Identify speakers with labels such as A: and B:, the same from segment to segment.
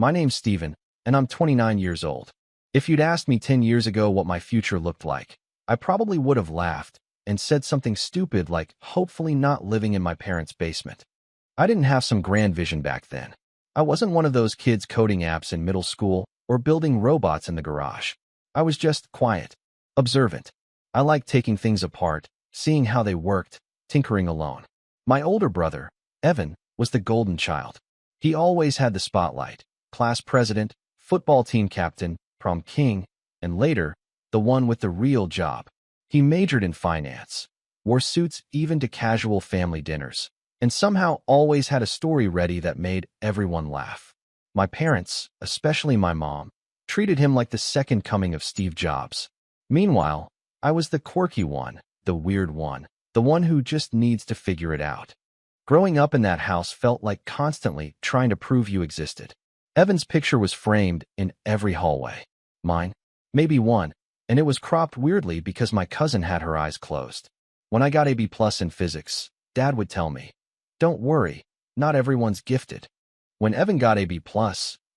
A: My name's Steven, and I'm 29 years old. If you'd asked me 10 years ago what my future looked like, I probably would have laughed and said something stupid like, hopefully not living in my parents' basement. I didn't have some grand vision back then. I wasn't one of those kids coding apps in middle school or building robots in the garage. I was just quiet, observant. I liked taking things apart, seeing how they worked, tinkering alone. My older brother, Evan, was the golden child. He always had the spotlight: class president, football team captain, prom king, and later, the one with the real job. He majored in finance, wore suits even to casual family dinners, and somehow always had a story ready that made everyone laugh. My parents, especially my mom, treated him like the second coming of Steve Jobs. Meanwhile, I was the quirky one, the weird one, the one who just needs to figure it out. Growing up in that house felt like constantly trying to prove you existed. Evan's picture was framed in every hallway. Mine, maybe one, and it was cropped weirdly because my cousin had her eyes closed. When I got a B+ in physics, Dad would tell me, "Don't worry, not everyone's gifted." When Evan got a B+,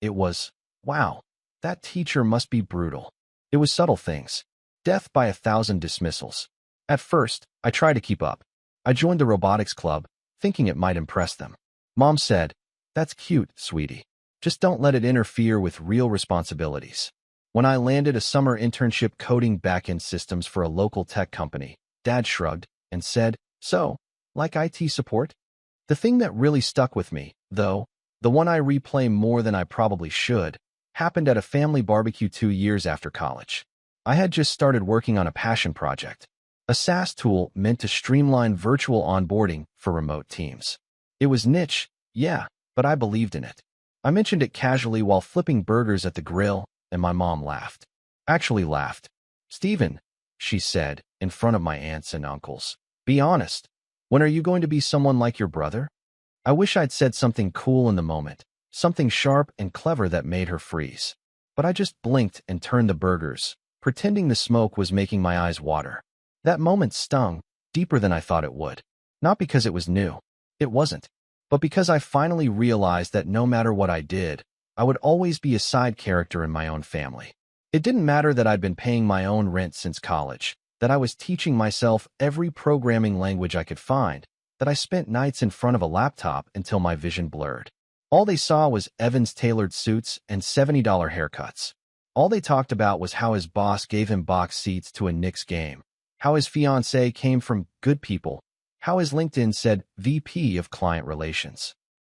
A: it was, wow, that teacher must be brutal. It was subtle things. Death by 1,000 dismissals. At first, I tried to keep up. I joined the robotics club, thinking it might impress them. Mom said, "That's cute, sweetie. Just don't let it interfere with real responsibilities." When I landed a summer internship coding back-end systems for a local tech company, Dad shrugged and said, "So, like IT support?" The thing that really stuck with me, though, the one I replay more than I probably should, happened at a family barbecue 2 years after college. I had just started working on a passion project, a SaaS tool meant to streamline virtual onboarding for remote teams. It was niche, yeah, but I believed in it. I mentioned it casually while flipping burgers at the grill, and my mom laughed. Actually laughed. "Steven," she said, in front of my aunts and uncles, "be honest. When are you going to be someone like your brother?" I wish I'd said something cool in the moment, something sharp and clever that made her freeze. But I just blinked and turned the burgers, pretending the smoke was making my eyes water. That moment stung, deeper than I thought it would. Not because it was new. It wasn't. But because I finally realized that no matter what I did, I would always be a side character in my own family. It didn't matter that I'd been paying my own rent since college, that I was teaching myself every programming language I could find, that I spent nights in front of a laptop until my vision blurred. All they saw was Evan's tailored suits and $70 haircuts. All they talked about was how his boss gave him box seats to a Knicks game, how his fiancée came from good people, how his LinkedIn said VP of Client Relations.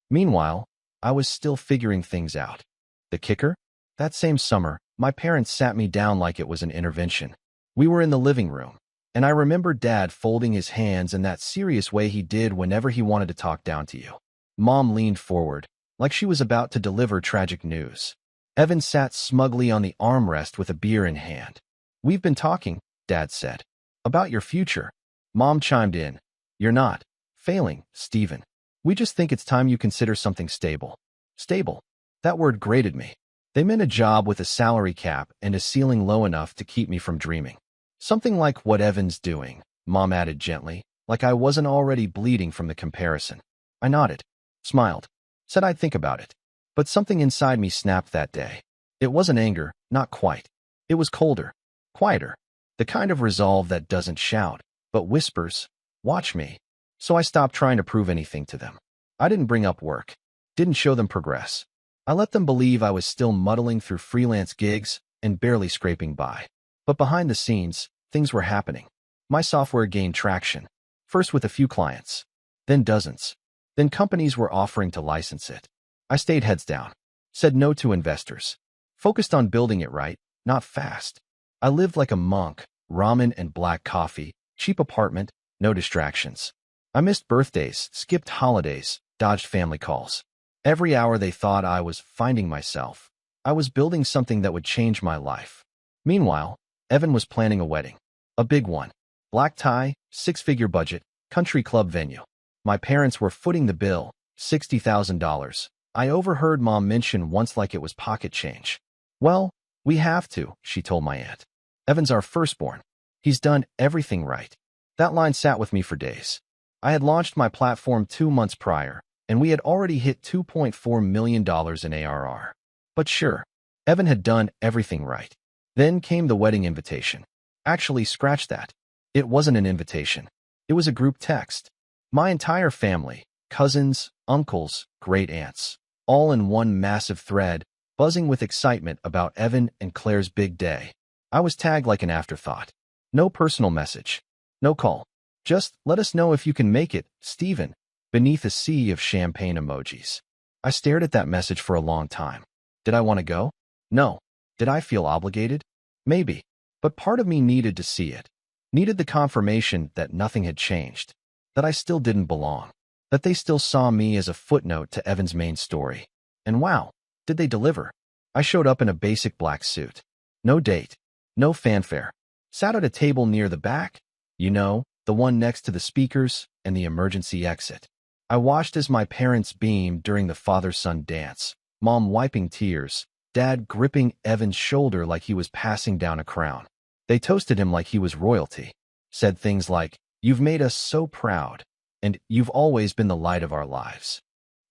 A: Meanwhile, I was still figuring things out. The kicker? That same summer, my parents sat me down like it was an intervention. We were in the living room, and I remember Dad folding his hands in that serious way he did whenever he wanted to talk down to you. Mom leaned forward, like she was about to deliver tragic news. Evan sat smugly on the armrest with a beer in hand. "We've been talking," Dad said, "about your future." Mom chimed in, "You're not failing, Steven. We just think it's time you consider something stable." Stable. That word grated me. They meant a job with a salary cap and a ceiling low enough to keep me from dreaming. "Something like what Evan's doing," Mom added gently, like I wasn't already bleeding from the comparison. I nodded, smiled, said I'd think about it. But something inside me snapped that day. It wasn't anger, not quite. It was colder, quieter, the kind of resolve that doesn't shout, but whispers, "Watch me." So I stopped trying to prove anything to them. I didn't bring up work, didn't show them progress. I let them believe I was still muddling through freelance gigs and barely scraping by. But behind the scenes, things were happening. My software gained traction, first with a few clients, then dozens. Then companies were offering to license it. I stayed heads down, said no to investors, focused on building it right, not fast. I lived like a monk, ramen and black coffee, cheap apartment, no distractions. I missed birthdays, skipped holidays, dodged family calls. Every hour they thought I was finding myself. I was building something that would change my life. Meanwhile, Evan was planning a wedding. A big one. Black tie, 6-figure budget, country club venue. My parents were footing the bill, $60,000. I overheard Mom mention once like it was pocket change. "Well, we have to," she told my aunt. "Evan's our firstborn. He's done everything right." That line sat with me for days. I had launched my platform 2 months prior, and we had already hit $2.4 million in ARR. But sure, Evan had done everything right. Then came the wedding invitation. Actually, scratch that. It wasn't an invitation. It was a group text. My entire family, cousins, uncles, great-aunts, all in one massive thread, buzzing with excitement about Evan and Claire's big day. I was tagged like an afterthought. No personal message. No call. Just, let us know if you can make it, Steven, beneath a sea of champagne emojis. I stared at that message for a long time. Did I want to go? No. Did I feel obligated? Maybe. But part of me needed to see it. Needed the confirmation that nothing had changed. That I still didn't belong. That they still saw me as a footnote to Evan's main story. And wow, did they deliver? I showed up in a basic black suit. No date. No fanfare. Sat at a table near the back. You know, the one next to the speakers and the emergency exit. I watched as my parents beamed during the father-son dance, Mom wiping tears, Dad gripping Evan's shoulder like he was passing down a crown. They toasted him like he was royalty. Said things like, "You've made us so proud," and "You've always been the light of our lives."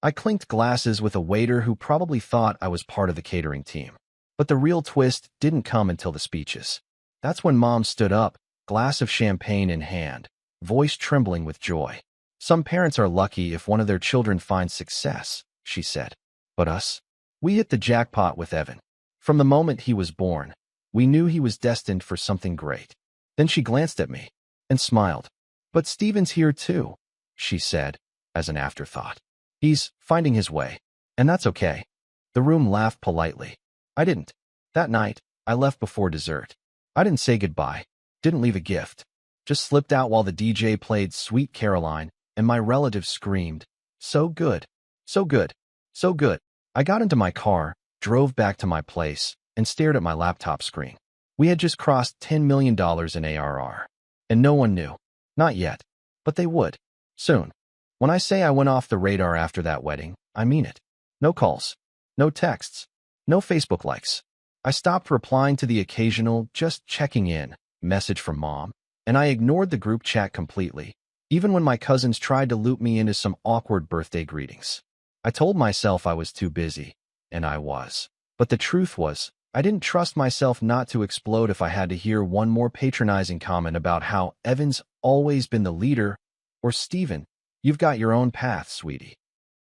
A: I clinked glasses with a waiter who probably thought I was part of the catering team. But the real twist didn't come until the speeches. That's when Mom stood up, glass of champagne in hand, voice trembling with joy. "Some parents are lucky if one of their children finds success," she said. But us? We hit the jackpot with Evan. From the moment he was born, we knew he was destined for something great. Then she glanced at me and smiled. "But Steven's here too," she said, as an afterthought. "He's finding his way, and that's okay." The room laughed politely. I didn't. That night, I left before dessert. I didn't say goodbye, didn't leave a gift. Just slipped out while the DJ played Sweet Caroline, and my relatives screamed, "So good, so good, so good." I got into my car, drove back to my place, and stared at my laptop screen. We had just crossed $10 million in ARR. And no one knew. Not yet. But they would. Soon. When I say I went off the radar after that wedding, I mean it. No calls. No texts. No Facebook likes. I stopped replying to the occasional "just checking in" message from Mom, and I ignored the group chat completely, even when my cousins tried to loop me into some awkward birthday greetings. I told myself I was too busy, and I was. But the truth was, I didn't trust myself not to explode if I had to hear one more patronizing comment about how Evan's always been the leader, or "Steven, you've got your own path, sweetie."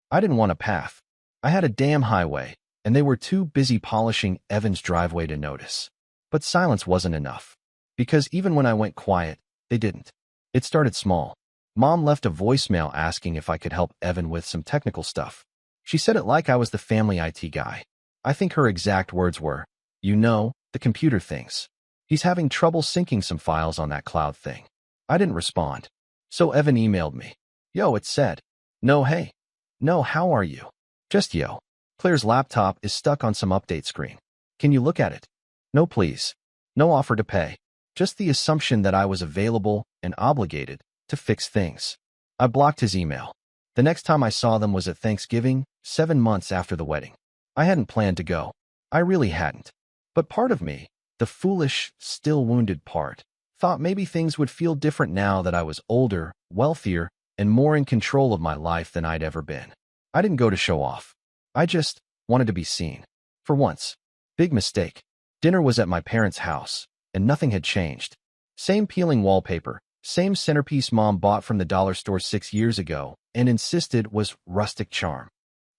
A: I didn't want a path. I had a damn highway, and they were too busy polishing Evan's driveway to notice. But silence wasn't enough. Because even when I went quiet, they didn't. It started small. Mom left a voicemail asking if I could help Evan with some technical stuff. She said it like I was the family IT guy. I think her exact words were, "You know, the computer things. He's having trouble syncing some files on that cloud thing." I didn't respond. So Evan emailed me. "Yo," it said. "No, hey. No, how are you? Just yo. Claire's laptop is stuck on some update screen. Can you look at it?" No, please. No offer to pay. Just the assumption that I was available and obligated to fix things. I blocked his email. The next time I saw them was at Thanksgiving, 7 months after the wedding. I hadn't planned to go. I really hadn't. But part of me, the foolish, still wounded part, thought maybe things would feel different now that I was older, wealthier, and more in control of my life than I'd ever been. I didn't go to show off. I just wanted to be seen. For once. Big mistake. Dinner was at my parents' house, and nothing had changed. Same peeling wallpaper, same centerpiece Mom bought from the dollar store 6 years ago and insisted was rustic charm.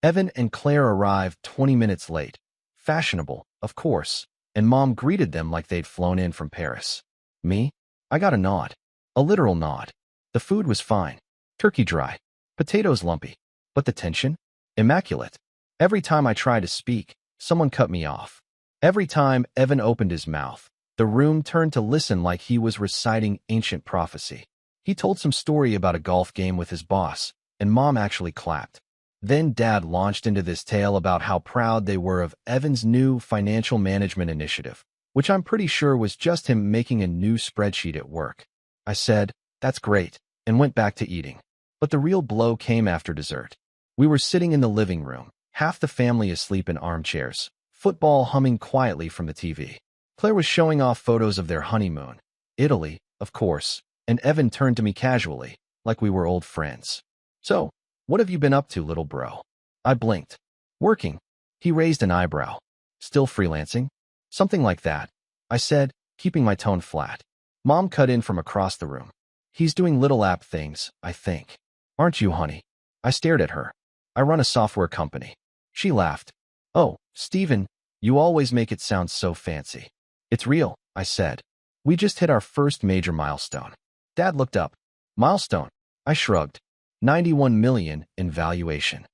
A: Evan and Claire arrived 20 minutes late. Fashionable, of course, and Mom greeted them like they'd flown in from Paris. Me? I got a nod. A literal nod. The food was fine. Turkey dry. Potatoes lumpy. But the tension? Immaculate. Every time I tried to speak, someone cut me off. Every time Evan opened his mouth, the room turned to listen like he was reciting ancient prophecy. He told some story about a golf game with his boss, and Mom actually clapped. Then Dad launched into this tale about how proud they were of Evan's new financial management initiative, which I'm pretty sure was just him making a new spreadsheet at work. I said, "That's great," and went back to eating. But the real blow came after dessert. We were sitting in the living room, half the family asleep in armchairs, football humming quietly from the TV. Claire was showing off photos of their honeymoon. Italy, of course, and Evan turned to me casually, like we were old friends. "So, what have you been up to, little bro?" I blinked. "Working." He raised an eyebrow. Still freelancing? Something like that, I said, keeping my tone flat. Mom cut in from across the room. He's doing little app things, I think. Aren't you, honey? I stared at her. I run a software company. She laughed. Oh, Stephen, you always make it sound so fancy. It's real, I said. We just hit our first major milestone. Dad looked up. Milestone? I shrugged. 91 million in valuation.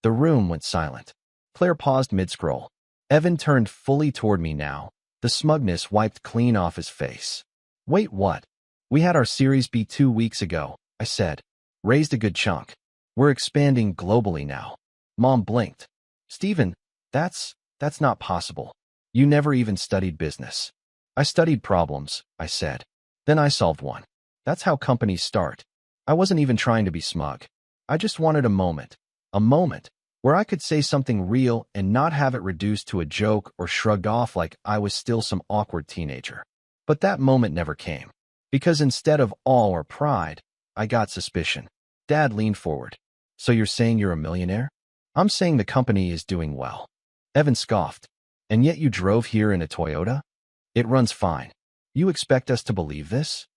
A: The room went silent. Claire paused mid-scroll. Evan turned fully toward me now, the smugness wiped clean off his face. Wait, what? We had our Series B 2 weeks ago, I said. Raised a good chunk. We're expanding globally now. Mom blinked. Stephen, that's not possible. You never even studied business. I studied problems, I said. Then I solved one. That's how companies start. I wasn't even trying to be smug. I just wanted a moment where I could say something real and not have it reduced to a joke or shrugged off like I was still some awkward teenager. But that moment never came. Because instead of awe or pride, I got suspicion. Dad leaned forward. So you're saying you're a millionaire? I'm saying the company is doing well. Evan scoffed. And yet you drove here in a Toyota? It runs fine. You expect us to believe this?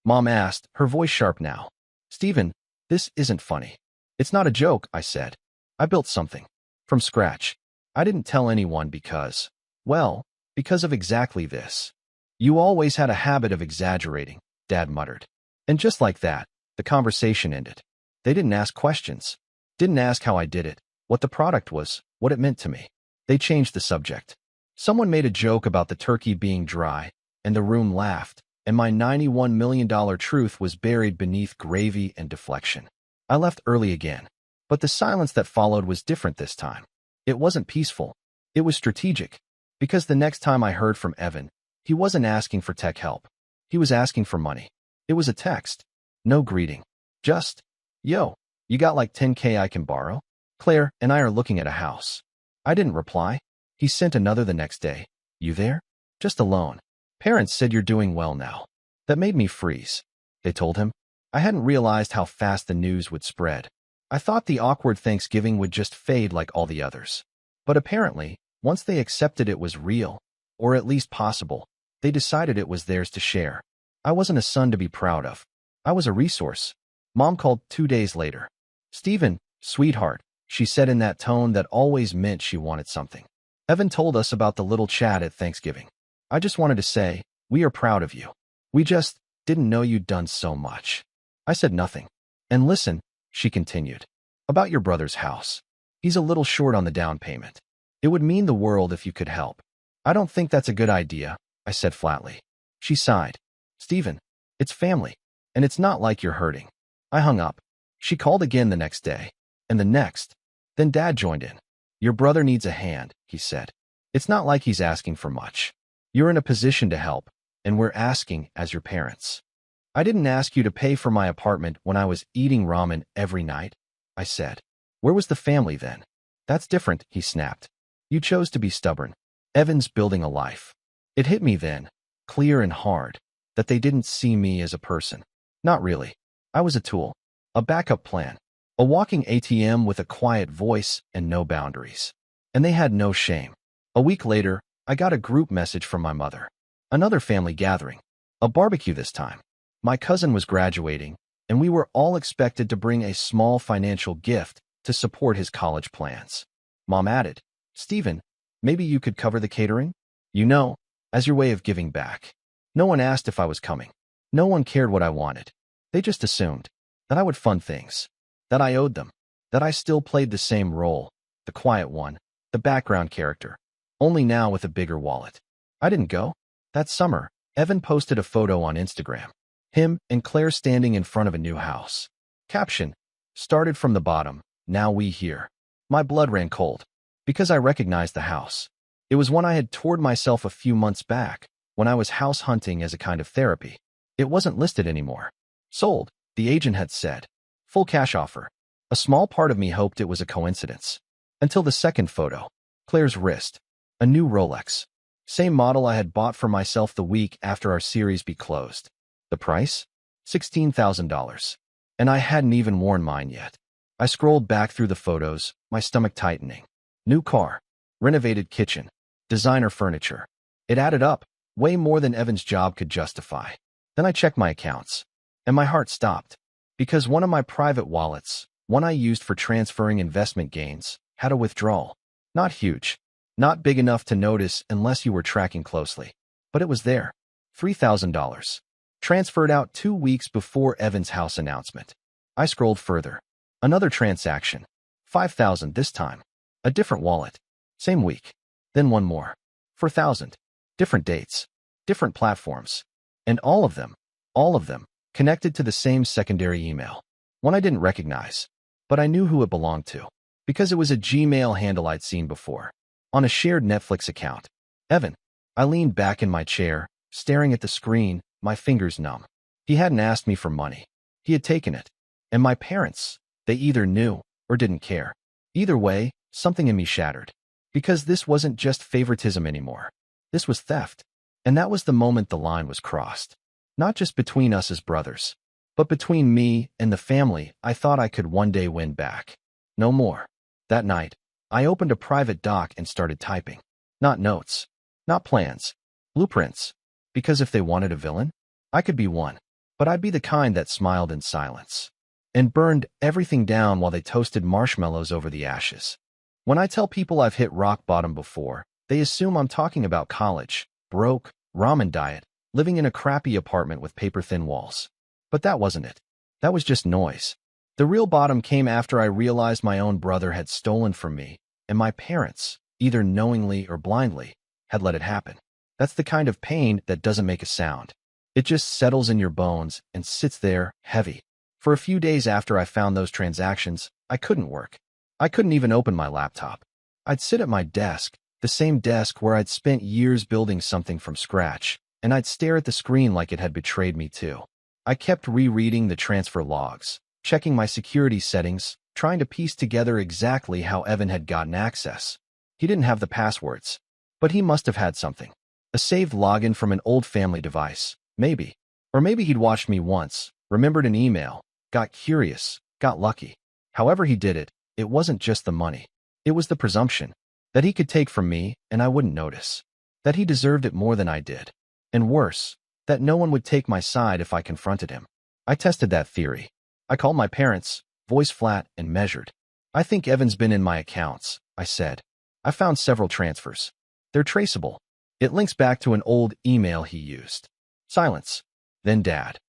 A: Mom asked, her voice sharp now. Stephen, this isn't funny. It's not a joke, I said. I built something. From scratch. I didn't tell anyone because of exactly this. You always had a habit of exaggerating, Dad muttered. And just like that, the conversation ended. They didn't ask questions. Didn't ask how I did it, what the product was, what it meant to me. They changed the subject. Someone made a joke about the turkey being dry, and the room laughed, and my $91 million truth was buried beneath gravy and deflection. I left early again. But the silence that followed was different this time. It wasn't peaceful. It was strategic. Because the next time I heard from Evan, he wasn't asking for tech help. He was asking for money. It was a text. No greeting. Just, yo, you got like 10K I can borrow? Claire and I are looking at a house. I didn't reply. He sent another the next day. You there? Just alone. Parents said you're doing well now. That made me freeze. They told him. I hadn't realized how fast the news would spread. I thought the awkward Thanksgiving would just fade like all the others. But apparently, once they accepted it was real, or at least possible, they decided it was theirs to share. I wasn't a son to be proud of. I was a resource. Mom called 2 days later. Stephen, sweetheart, she said in that tone that always meant she wanted something. Evan told us about the little chat at Thanksgiving. I just wanted to say, we are proud of you. We just didn't know you'd done so much. I said nothing. And listen, she continued, about your brother's house. He's a little short on the down payment. It would mean the world if you could help. I don't think that's a good idea, I said flatly. She sighed. Stephen, it's family, and it's not like you're hurting. I hung up. She called again the next day, and the next. Then Dad joined in. Your brother needs a hand, he said. It's not like he's asking for much. You're in a position to help, and we're asking as your parents. I didn't ask you to pay for my apartment when I was eating ramen every night, I said. Where was the family then? That's different, he snapped. You chose to be stubborn. Evan's building a life. It hit me then, clear and hard, that they didn't see me as a person. Not really. I was a tool, a backup plan, a walking ATM with a quiet voice and no boundaries. And they had no shame. A week later, I got a group message from my mother. Another family gathering. A barbecue this time. My cousin was graduating, and we were all expected to bring a small financial gift to support his college plans. Mom added, Stephen, maybe you could cover the catering? You know, as your way of giving back. No one asked if I was coming. No one cared what I wanted. They just assumed that I would fund things, that I owed them, that I still played the same role, the quiet one, the background character, only now with a bigger wallet. I didn't go. That summer, Evan posted a photo on Instagram. Him and Claire standing in front of a new house. Caption, started from the bottom, now we here. My blood ran cold, because I recognized the house. It was one I had toured myself a few months back, when I was house hunting as a kind of therapy. It wasn't listed anymore. Sold, the agent had said. Full cash offer. A small part of me hoped it was a coincidence. Until the second photo. Claire's wrist. A new Rolex. Same model I had bought for myself the week after our Series B closed. The price? $16,000. And I hadn't even worn mine yet. I scrolled back through the photos, my stomach tightening. New car. Renovated kitchen. designer furniture. It added up, way more than Evan's job could justify. Then I checked my accounts, and my heart stopped, because one of my private wallets, one I used for transferring investment gains, had a withdrawal. Not huge, not big enough to notice unless you were tracking closely, but it was there. $3,000. Transferred out 2 weeks before Evan's house announcement. I scrolled further. Another transaction. $5,000 this time. A different wallet. Same week. Then one more. $4,000. Different dates. Different platforms. And all of them, connected to the same secondary email. One I didn't recognize, but I knew who it belonged to, because it was a Gmail handle I'd seen before, on a shared Netflix account. Evan. I leaned back in my chair, staring at the screen, my fingers numb. He hadn't asked me for money. He had taken it. And my parents, they either knew or didn't care. Either way, something in me shattered. Because this wasn't just favoritism anymore. This was theft. And that was the moment the line was crossed. Not just between us as brothers, but between me and the family I thought I could one day win back. No more. That night, I opened a private doc and started typing. Not notes. Not plans. Blueprints. Because if they wanted a villain, I could be one. But I'd be the kind that smiled in silence and burned everything down while they toasted marshmallows over the ashes. When I tell people I've hit rock bottom before, they assume I'm talking about college, broke, ramen diet, living in a crappy apartment with paper-thin walls. But that wasn't it. That was just noise. The real bottom came after I realized my own brother had stolen from me, and my parents, either knowingly or blindly, had let it happen. That's the kind of pain that doesn't make a sound. It just settles in your bones and sits there, heavy. For a few days after I found those transactions, I couldn't work. I couldn't even open my laptop. I'd sit at my desk, the same desk where I'd spent years building something from scratch, and I'd stare at the screen like it had betrayed me too. I kept rereading the transfer logs, checking my security settings, trying to piece together exactly how Evan had gotten access. He didn't have the passwords, but he must have had something. A saved login from an old family device, maybe. Or maybe he'd watched me once, remembered an email, got curious, got lucky. However he did it, it wasn't just the money. It was the presumption that he could take from me and I wouldn't notice. That he deserved it more than I did. And worse, that no one would take my side if I confronted him. I tested that theory. I called my parents, voice flat and measured. I think Evan's been in my accounts, I said. I found several transfers. They're traceable. It links back to an old email he used. Silence. Then Dad.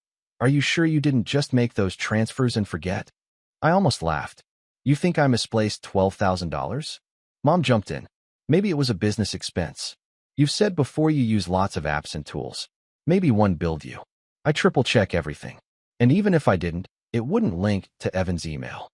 A: Are you sure you didn't just make those transfers and forget? I almost laughed. You think I misplaced $12,000? Mom jumped in. Maybe it was a business expense. You've said before you use lots of apps and tools. Maybe one billed you. I triple-check everything. And even if I didn't, it wouldn't link to Evan's email.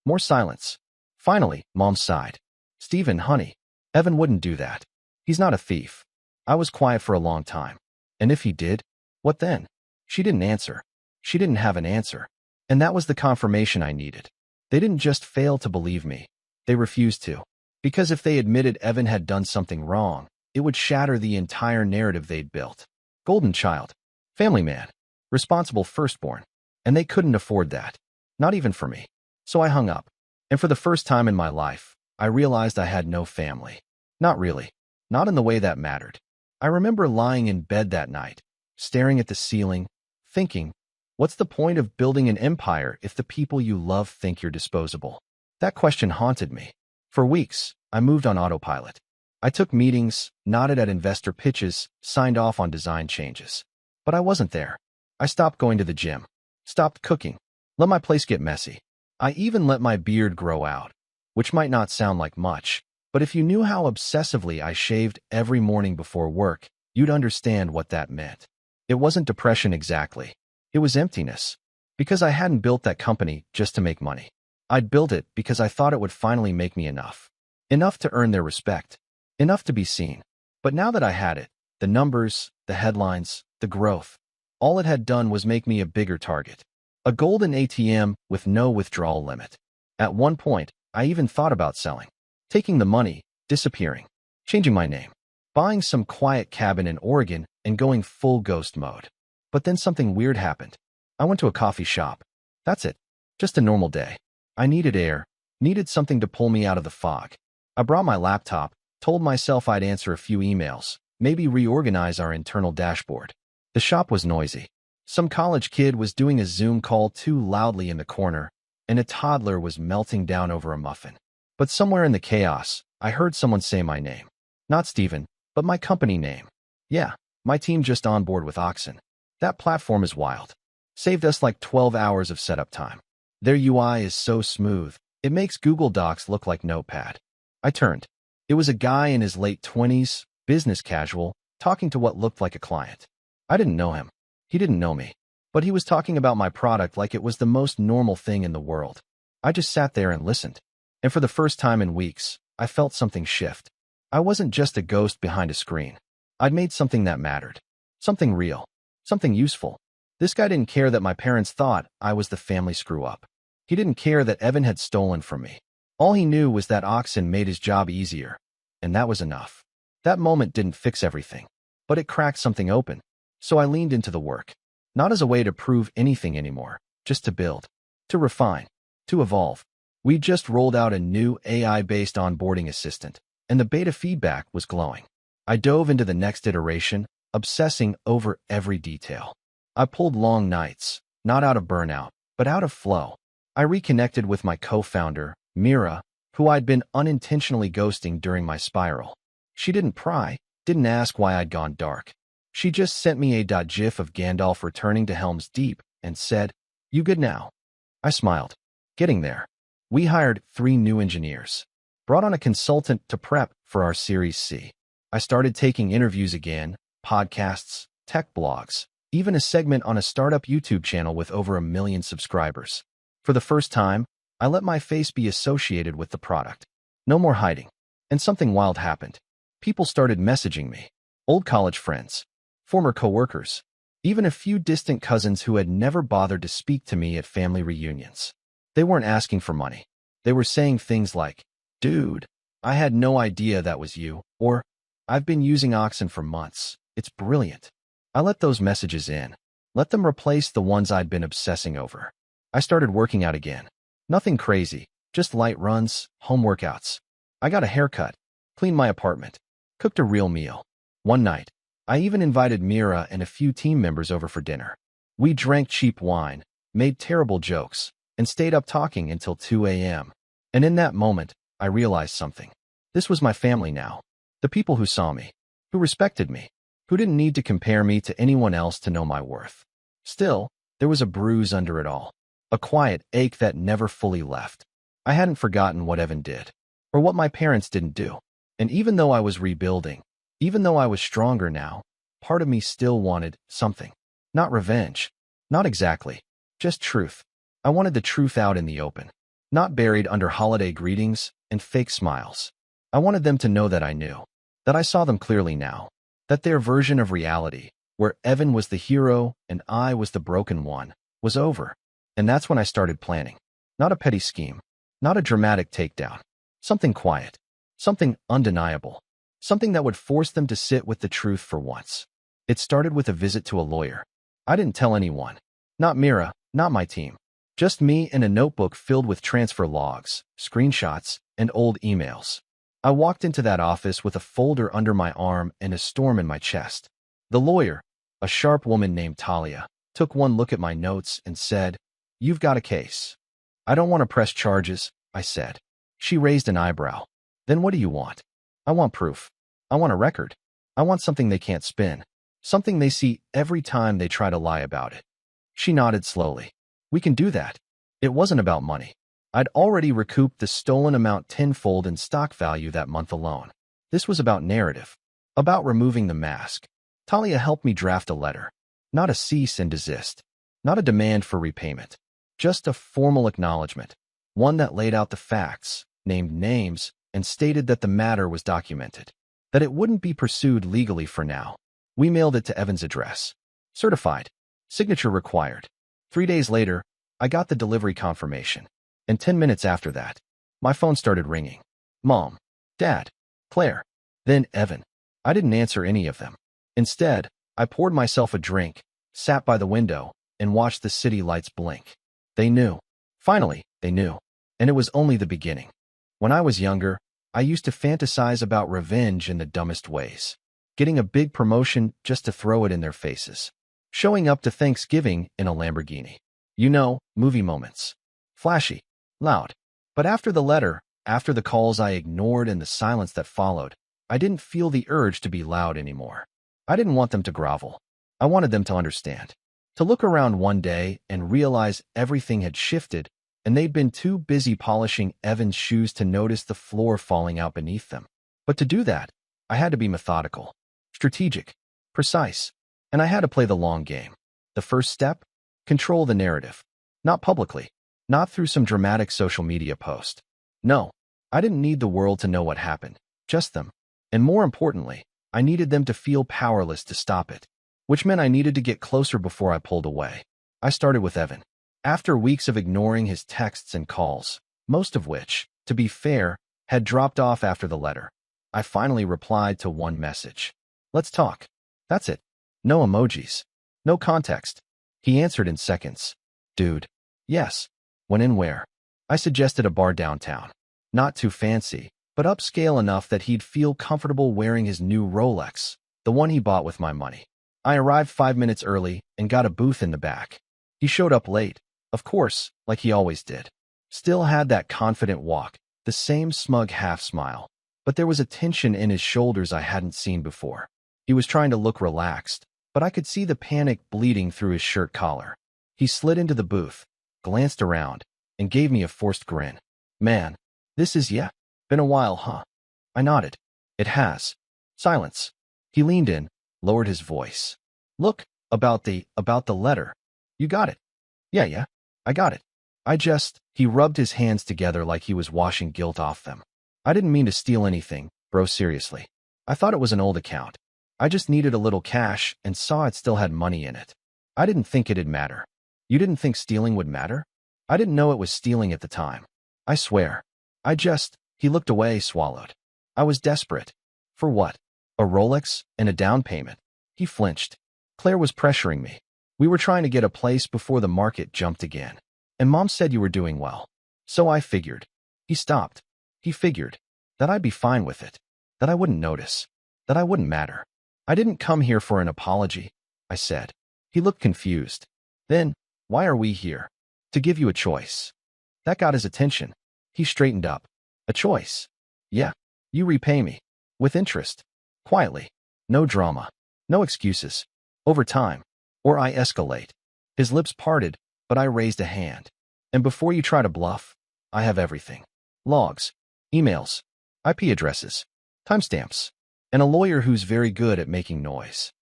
A: More silence. Finally, Mom sighed. Stephen, honey, Evan wouldn't do that. He's not a thief. I was quiet for a long time. And if he did, what then? She didn't answer. She didn't have an answer. And that was the confirmation I needed. They didn't just fail to believe me. They refused to. Because if they admitted Evan had done something wrong, it would shatter the entire narrative they'd built. Golden child. Family man. Responsible firstborn. And they couldn't afford that. Not even for me. So I hung up. And for the first time in my life, I realized I had no family. Not really. Not in the way that mattered. I remember lying in bed that night, staring at the ceiling, thinking, what's the point of building an empire if the people you love think you're disposable? That question haunted me. For weeks, I moved on autopilot. I took meetings, nodded at investor pitches, signed off on design changes. But I wasn't there. I stopped going to the gym, stopped cooking, let my place get messy. I even let my beard grow out, which might not sound like much, but if you knew how obsessively I shaved every morning before work, you'd understand what that meant. It wasn't depression exactly. It was emptiness. Because I hadn't built that company just to make money. I'd built it because I thought it would finally make me enough. Enough to earn their respect. Enough to be seen. But now that I had it, the numbers, the headlines, the growth, all it had done was make me a bigger target. A golden ATM with no withdrawal limit. At one point, I even thought about selling. Taking the money, disappearing, changing my name, buying some quiet cabin in Oregon and going full ghost mode. But then something weird happened. I went to a coffee shop. That's it. Just a normal day. I needed air, needed something to pull me out of the fog. I brought my laptop, Told myself I'd answer a few emails, maybe reorganize our internal dashboard. The shop was noisy. Some college kid was doing a Zoom call too loudly in the corner, and a toddler was melting down over a muffin. But somewhere in the chaos, I heard someone say my name. Not Steven, but my company name. Yeah, my team just on board with Oxen. That platform is wild. Saved us like 12 hours of setup time. Their UI is so smooth, it makes Google Docs look like Notepad. I turned. It was a guy in his late 20s, business casual, talking to what looked like a client. I didn't know him. He didn't know me. But he was talking about my product like it was the most normal thing in the world. I just sat there and listened. And for the first time in weeks, I felt something shift. I wasn't just a ghost behind a screen. I'd made something that mattered. Something real. Something useful. This guy didn't care that my parents thought I was the family screw-up. He didn't care that Evan had stolen from me. All he knew was that Oxen made his job easier. And that was enough. That moment didn't fix everything. But it cracked something open. So I leaned into the work. Not as a way to prove anything anymore. Just to build. To refine. To evolve. We just rolled out a new AI-based onboarding assistant. And the beta feedback was glowing. I dove into the next iteration, obsessing over every detail. I pulled long nights, not out of burnout, but out of flow. I reconnected with my co-founder, Mira, who I'd been unintentionally ghosting during my spiral. She didn't pry, didn't ask why I'd gone dark. She just sent me a GIF of Gandalf returning to Helm's Deep and said, "You good now?" I smiled. Getting there. We hired 3 new engineers. Brought on a consultant to prep for our Series C. I started taking interviews again, podcasts, tech blogs, even a segment on a startup YouTube channel with over 1 million subscribers. For the first time, I let my face be associated with the product. No more hiding. And something wild happened. People started messaging me. Old college friends. Former coworkers. Even a few distant cousins who had never bothered to speak to me at family reunions. They weren't asking for money. They were saying things like, "Dude, I had no idea that was you," or, "I've been using Oxen for months. It's brilliant." I let those messages in. Let them replace the ones I'd been obsessing over. I started working out again. Nothing crazy, just light runs, home workouts. I got a haircut, cleaned my apartment, cooked a real meal. One night, I even invited Mira and a few team members over for dinner. We drank cheap wine, made terrible jokes, and stayed up talking until 2 a.m. And in that moment, I realized something. This was my family now. The people who saw me, who respected me, who didn't need to compare me to anyone else to know my worth. Still, there was a bruise under it all. A quiet ache that never fully left. I hadn't forgotten what Evan did, or what my parents didn't do. And even though I was rebuilding, even though I was stronger now, part of me still wanted something. Not revenge. Not exactly. Just truth. I wanted the truth out in the open. Not buried under holiday greetings and fake smiles. I wanted them to know that I knew. That I saw them clearly now. That their version of reality, where Evan was the hero and I was the broken one, was over. And that's when I started planning. Not a petty scheme. Not a dramatic takedown. Something quiet. Something undeniable. Something that would force them to sit with the truth for once. It started with a visit to a lawyer. I didn't tell anyone. Not Mira, not my team. Just me and a notebook filled with transfer logs, screenshots, and old emails. I walked into that office with a folder under my arm and a storm in my chest. The lawyer, a sharp woman named Talia, took one look at my notes and said, "You've got a case." "I don't want to press charges," I said. She raised an eyebrow. "Then what do you want?" "I want proof. I want a record. I want something they can't spin. Something they see every time they try to lie about it." She nodded slowly. "We can do that." It wasn't about money. I'd already recouped the stolen amount tenfold in stock value that month alone. This was about narrative. About removing the mask. Talia helped me draft a letter. Not a cease and desist. Not a demand for repayment. Just a formal acknowledgement. One that laid out the facts, named names, and stated that the matter was documented. That it wouldn't be pursued legally for now. We mailed it to Evan's address. Certified. Signature required. 3 days later, I got the delivery confirmation. And 10 minutes after that, my phone started ringing. Mom, Dad, Claire, then Evan. I didn't answer any of them. Instead, I poured myself a drink, sat by the window, and watched the city lights blink. They knew. Finally, they knew. And it was only the beginning. When I was younger, I used to fantasize about revenge in the dumbest ways. Getting a big promotion just to throw it in their faces. Showing up to Thanksgiving in a Lamborghini. You know, movie moments. Flashy. Loud. But after the letter, after the calls I ignored and the silence that followed, I didn't feel the urge to be loud anymore. I didn't want them to grovel. I wanted them to understand. To look around one day and realize everything had shifted, and they'd been too busy polishing Evan's shoes to notice the floor falling out beneath them. But to do that, I had to be methodical, strategic, precise, and I had to play the long game. The first step? Control the narrative. Not publicly, not through some dramatic social media post. No, I didn't need the world to know what happened, just them. And more importantly, I needed them to feel powerless to stop it, which meant I needed to get closer before I pulled away. I started with Evan. After weeks of ignoring his texts and calls, most of which, to be fair, had dropped off after the letter, I finally replied to one message. Let's talk. That's it. No emojis. No context. He answered in seconds. Dude. Yes. When and where? I suggested a bar downtown. Not too fancy, but upscale enough that he'd feel comfortable wearing his new Rolex, the one he bought with my money. I arrived 5 minutes early and got a booth in the back. He showed up late, of course, like he always did. Still had that confident walk, the same smug half-smile, but there was a tension in his shoulders I hadn't seen before. He was trying to look relaxed, but I could see the panic bleeding through his shirt collar. He slid into the booth, glanced around, and gave me a forced grin. Man, this is been a while, huh? I nodded. It has. Silence. He leaned in, lowered his voice. Look, about the letter. You got it. Yeah, I got it. He rubbed his hands together like he was washing guilt off them. I didn't mean to steal anything, bro, seriously. I thought it was an old account. I just needed a little cash and saw it still had money in it. I didn't think it'd matter. You didn't think stealing would matter? I didn't know it was stealing at the time. I swear. He looked away, swallowed. I was desperate. For what? A Rolex and a down payment. He flinched. Claire was pressuring me. We were trying to get a place before the market jumped again. And Mom said you were doing well. So I figured. He stopped. He figured that I'd be fine with it, that I wouldn't notice, that I wouldn't matter. I didn't come here for an apology, I said. He looked confused. Then, why are we here? To give you a choice. That got his attention. He straightened up. A choice? Yeah. You repay me. With interest. Quietly. No drama. No excuses. Over time. Or I escalate. His lips parted, but I raised a hand. And before you try to bluff, I have everything. Logs. Emails. IP addresses. Timestamps. And a lawyer who's very good at making noise.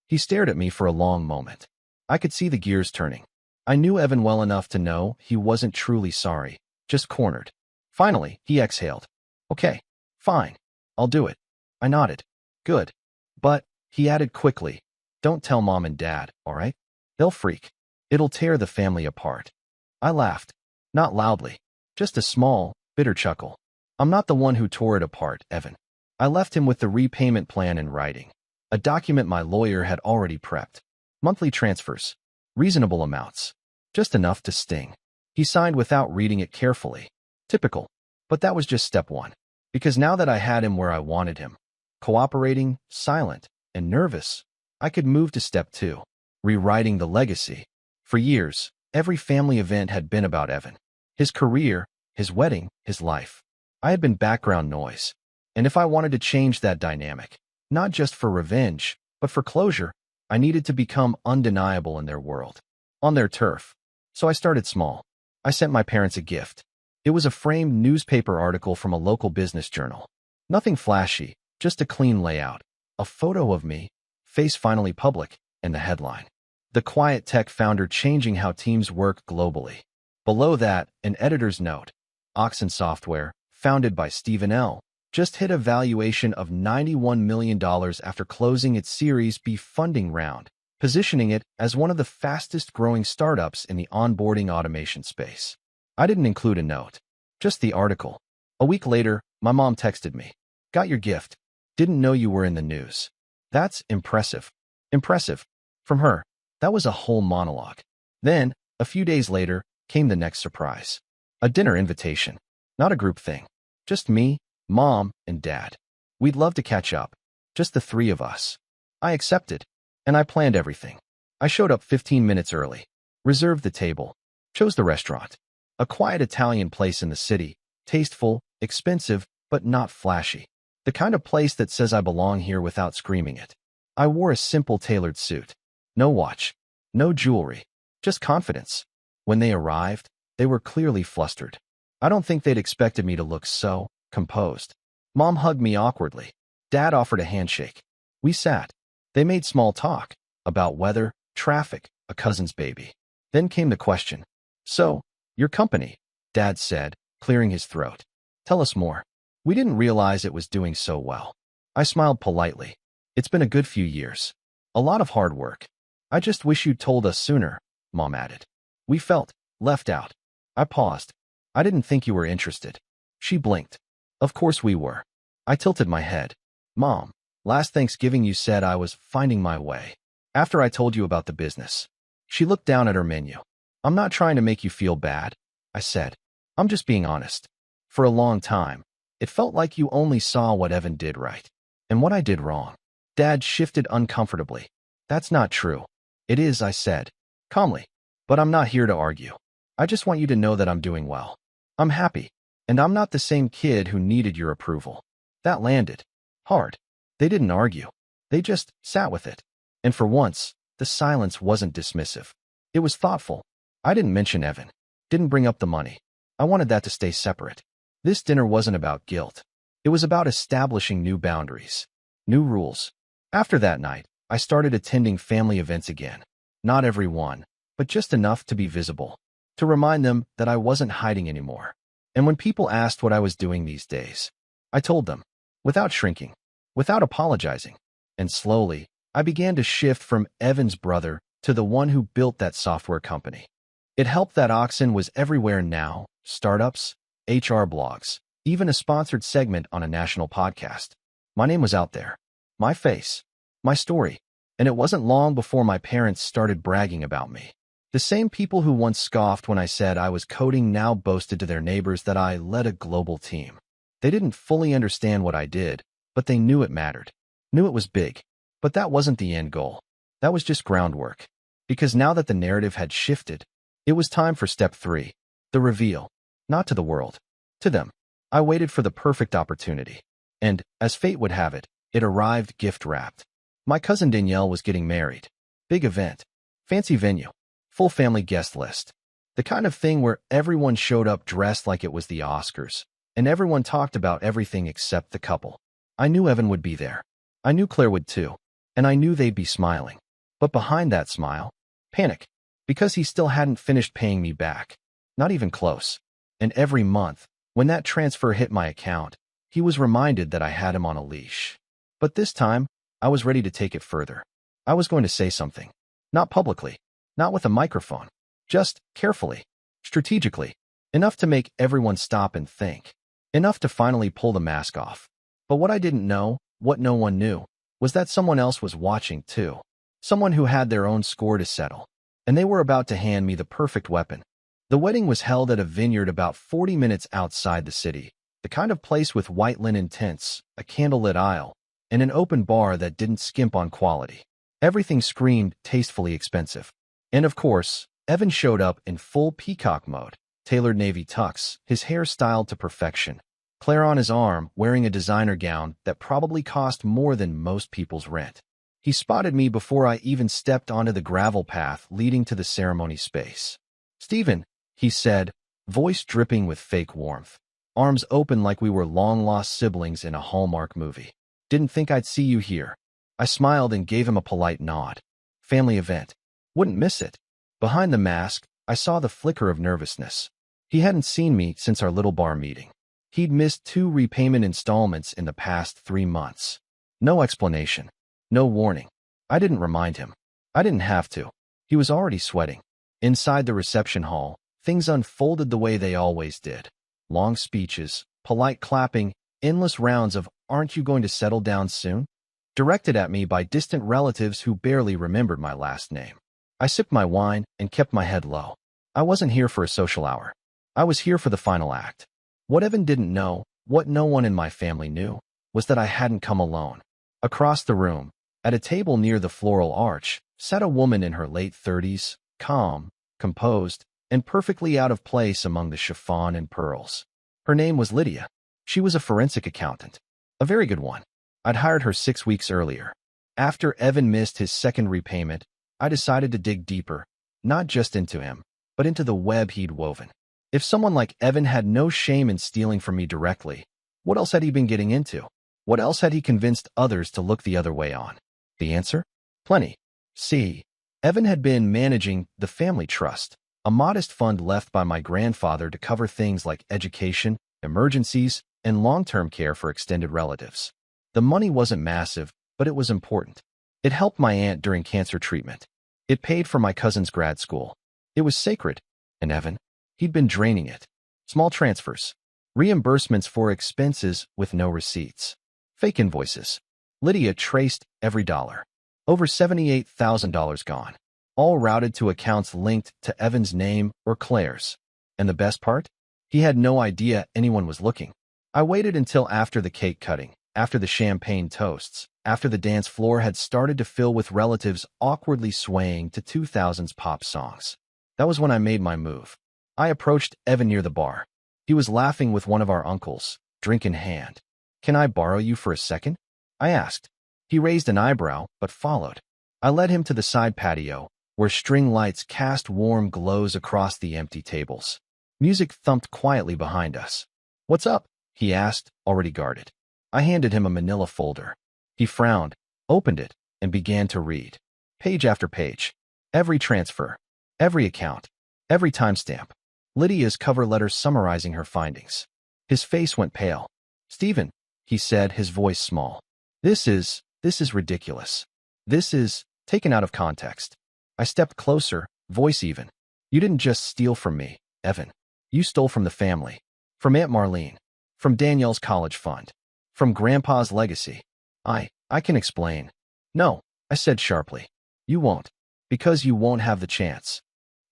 A: He stared at me for a long moment. I could see the gears turning. I knew Evan well enough to know he wasn't truly sorry, just cornered. Finally, he exhaled. Okay, fine. I'll do it. I nodded. Good. But, he added quickly, don't tell Mom and Dad, all right? They'll freak. It'll tear the family apart. I laughed. Not loudly. Just a small, bitter chuckle. I'm not the one who tore it apart, Evan. I left him with the repayment plan in writing. A document my lawyer had already prepped. Monthly transfers. Reasonable amounts. Just enough to sting. He signed without reading it carefully. Typical. But that was just step one. Because now that I had him where I wanted him, cooperating, silent, and nervous, I could move to step two. Rewriting the legacy. For years, every family event had been about Evan. His career, his wedding, his life. I had been background noise. And if I wanted to change that dynamic, not just for revenge, but for closure, I needed to become undeniable in their world. On their turf. So I started small. I sent my parents a gift. It was a framed newspaper article from a local business journal. Nothing flashy, just a clean layout. A photo of me, face finally public, and the headline. The quiet tech founder changing how teams work globally. Below that, an editor's note. Oxen Software, founded by Stephen L., just hit a valuation of $91 million after closing its Series B funding round, positioning it as one of the fastest-growing startups in the onboarding automation space. I didn't include a note, just the article. A week later, my mom texted me. Got your gift. Didn't know you were in the news. That's impressive. Impressive. From her, that was a whole monologue. Then, a few days later, came the next surprise. A dinner invitation. Not a group thing. Just me, Mom and Dad. We'd love to catch up. Just the three of us. I accepted, and I planned everything. I showed up 15 minutes early, reserved the table, chose the restaurant. A quiet Italian place in the city, tasteful, expensive, but not flashy. The kind of place that says I belong here without screaming it. I wore a simple tailored suit. No watch, no jewelry, just confidence. When they arrived, they were clearly flustered. I don't think they'd expected me to look so composed. Mom hugged me awkwardly. Dad offered a handshake. We sat. They made small talk about weather, traffic, a cousin's baby. Then came the question. So, your company, Dad said, clearing his throat. Tell us more. We didn't realize it was doing so well. I smiled politely. It's been a good few years. A lot of hard work. I just wish you'd told us sooner, Mom added. We felt left out. I paused. I didn't think you were interested. She blinked. Of course we were. I tilted my head. Mom, last Thanksgiving you said I was finding my way. After I told you about the business. She looked down at her menu. I'm not trying to make you feel bad, I said. I'm just being honest. For a long time, it felt like you only saw what Evan did right. And what I did wrong. Dad shifted uncomfortably. That's not true. It is, I said, calmly. But I'm not here to argue. I just want you to know that I'm doing well. I'm happy. And I'm not the same kid who needed your approval. That landed hard. They didn't argue. They just sat with it. And for once, the silence wasn't dismissive. It was thoughtful. I didn't mention Evan. Didn't bring up the money. I wanted that to stay separate. This dinner wasn't about guilt. It was about establishing new boundaries. New rules. After that night, I started attending family events again. Not every one, but just enough to be visible. To remind them that I wasn't hiding anymore. And when people asked what I was doing these days, I told them, without shrinking, without apologizing. And slowly, I began to shift from Evan's brother to the one who built that software company. It helped that Oxen was everywhere now, startups, HR blogs, even a sponsored segment on a national podcast. My name was out there. My face. My story. And it wasn't long before my parents started bragging about me. The same people who once scoffed when I said I was coding now boasted to their neighbors that I led a global team. They didn't fully understand what I did, but they knew it mattered. Knew it was big. But that wasn't the end goal. That was just groundwork. Because now that the narrative had shifted, it was time for step 3, the reveal. Not to the world. To them. I waited for the perfect opportunity. And, as fate would have it, it arrived gift-wrapped. My cousin Danielle was getting married. Big event. Fancy venue. Full family guest list. The kind of thing where everyone showed up dressed like it was the Oscars, and everyone talked about everything except the couple. I knew Evan would be there. I knew Claire would too. And I knew they'd be smiling. But behind that smile, panic. Because he still hadn't finished paying me back. Not even close. And every month, when that transfer hit my account, he was reminded that I had him on a leash. But this time, I was ready to take it further. I was going to say something. Not publicly. Not with a microphone. Just carefully. Strategically. Enough to make everyone stop and think. Enough to finally pull the mask off. But what I didn't know, what no one knew, was that someone else was watching too. Someone who had their own score to settle. And they were about to hand me the perfect weapon. The wedding was held at a vineyard about 40 minutes outside the city. The kind of place with white linen tents, a candlelit aisle, and an open bar that didn't skimp on quality. Everything screamed tastefully expensive. And of course, Evan showed up in full peacock mode. Tailored navy tux, his hair styled to perfection. Claire on his arm, wearing a designer gown that probably cost more than most people's rent. He spotted me before I even stepped onto the gravel path leading to the ceremony space. "Stephen," he said, voice dripping with fake warmth. Arms open like we were long-lost siblings in a Hallmark movie. "Didn't think I'd see you here." I smiled and gave him a polite nod. Family event. Wouldn't miss it. Behind the mask, I saw the flicker of nervousness. He hadn't seen me since our little bar meeting. He'd missed 2 repayment installments in the past 3 months. No explanation. No warning. I didn't remind him. I didn't have to. He was already sweating. Inside the reception hall, things unfolded the way they always did. Long speeches, polite clapping, endless rounds of "Aren't you going to settle down soon?" directed at me by distant relatives who barely remembered my last name. I sipped my wine and kept my head low. I wasn't here for a social hour. I was here for the final act. What Evan didn't know What no one in my family knew was that I hadn't come alone. Across the room, at a table near the floral arch, sat a woman in her late 30s, calm, composed, and perfectly out of place among the chiffon and pearls. Her name was Lydia. She was a forensic accountant. A very good one. I'd hired her 6 weeks earlier. After Evan missed his second repayment, I decided to dig deeper, not just into him, but into the web he'd woven. If someone like Evan had no shame in stealing from me directly, what else had he been getting into? What else had he convinced others to look the other way on? The answer? Plenty. See, Evan had been managing the family trust, a modest fund left by my grandfather to cover things like education, emergencies, and long-term care for extended relatives. The money wasn't massive, but it was important. It helped my aunt during cancer treatment. It paid for my cousin's grad school. It was sacred. And Evan? He'd been draining it. Small transfers. Reimbursements for expenses with no receipts. Fake invoices. Lydia traced every dollar. Over $78,000 gone. All routed to accounts linked to Evan's name or Claire's. And the best part? He had no idea anyone was looking. I waited until after the cake cutting, after the champagne toasts, after the dance floor had started to fill with relatives awkwardly swaying to 2000s pop songs. That was when I made my move. I approached Evan near the bar. He was laughing with one of our uncles, drink in hand. "Can I borrow you for a second?" I asked. He raised an eyebrow, but followed. I led him to the side patio, where string lights cast warm glows across the empty tables. Music thumped quietly behind us. "What's up?" he asked, already guarded. I handed him a manila folder. He frowned, opened it, and began to read. Page after page. Every transfer. Every account. Every timestamp. Lydia's cover letter summarizing her findings. His face went pale. "Stephen," he said, his voice small. This is ridiculous. This is taken out of context." I stepped closer, voice even. "You didn't just steal from me, Evan. You stole from the family. From Aunt Marlene. From Danielle's college fund. From Grandpa's legacy. I can explain." "No," I said sharply. "You won't. Because you won't have the chance."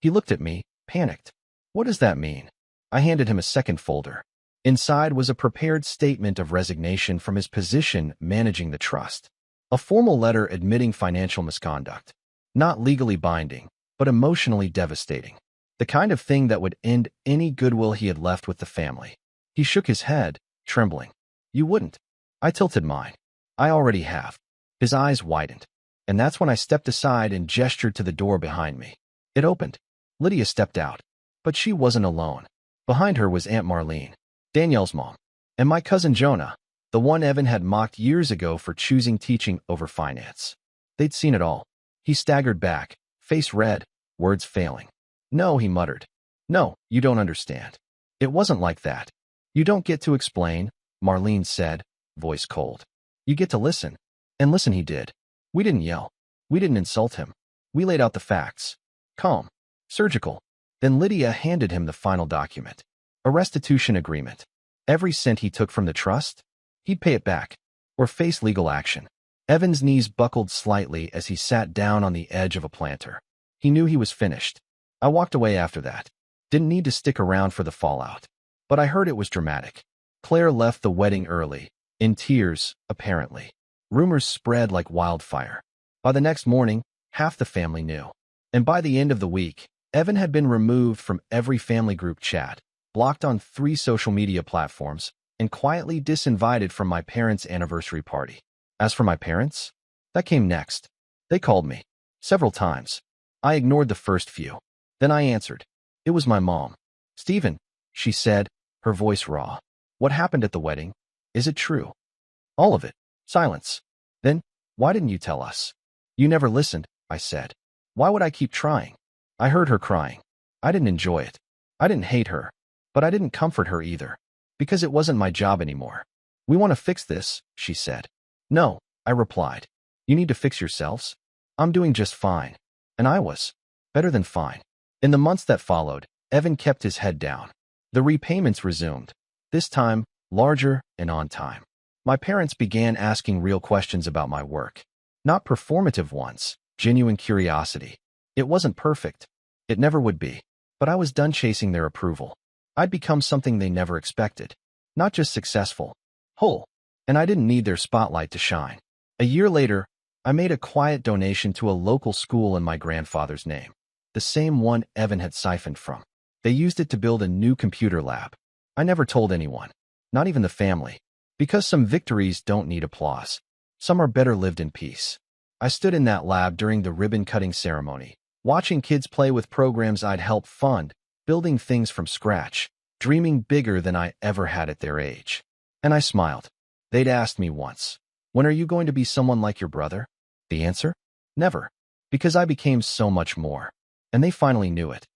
A: He looked at me, panicked. "What does that mean?" I handed him a second folder. Inside was a prepared statement of resignation from his position managing the trust. A formal letter admitting financial misconduct. Not legally binding, but emotionally devastating. The kind of thing that would end any goodwill he had left with the family. He shook his head, trembling. "You wouldn't." I tilted mine. "I already have." His eyes widened. And that's when I stepped aside and gestured to the door behind me. It opened. Lydia stepped out. But she wasn't alone. Behind her was Aunt Marlene, Danielle's mom, and my cousin Jonah, the one Evan had mocked years ago for choosing teaching over finance. They'd seen it all. He staggered back, face red, words failing. "No," he muttered. "No, you don't understand. It wasn't like that. You don't get to explain," Marlene said, voice cold. "You get to listen." And listen he did. We didn't yell. We didn't insult him. We laid out the facts. Calm. Surgical. Then Lydia handed him the final document. A restitution agreement. Every cent he took from the trust, he'd pay it back, or face legal action. Evan's knees buckled slightly as he sat down on the edge of a planter. He knew he was finished. I walked away after that. Didn't need to stick around for the fallout. But I heard it was dramatic. Claire left the wedding early, in tears, apparently. Rumors spread like wildfire. By the next morning, half the family knew. And by the end of the week, Evan had been removed from every family group chat, blocked on 3 social media platforms, and quietly disinvited from my parents' anniversary party. As for my parents, that came next. They called me. Several times. I ignored the first few. Then I answered. It was my mom. "Stephen," she said, her voice raw. "What happened at the wedding? Is it true?" "All of it." Silence. "Then, why didn't you tell us?" "You never listened," I said. "Why would I keep trying?" I heard her crying. I didn't enjoy it. I didn't hate her. But I didn't comfort her either. Because it wasn't my job anymore. "We want to fix this," she said. "No," I replied. "You need to fix yourselves. I'm doing just fine." And I was. Better than fine. In the months that followed, Evan kept his head down. The repayments resumed. This time, larger and on time. My parents began asking real questions about my work. Not performative ones, genuine curiosity. It wasn't perfect. It never would be. But I was done chasing their approval. I'd become something they never expected. not just successful, whole. And I didn't need their spotlight to shine. A year later, I made a quiet donation to a local school in my grandfather's name, the same one Evan had siphoned from. They used it to build a new computer lab. I never told anyone, not even the family, because some victories don't need applause. Some are better lived in peace. I stood in that lab during the ribbon-cutting ceremony, watching kids play with programs I'd helped fund, building things from scratch, dreaming bigger than I ever had at their age. And I smiled. They'd asked me once, "When are you going to be someone like your brother?" The answer? Never. Because I became so much more. And they finally knew it.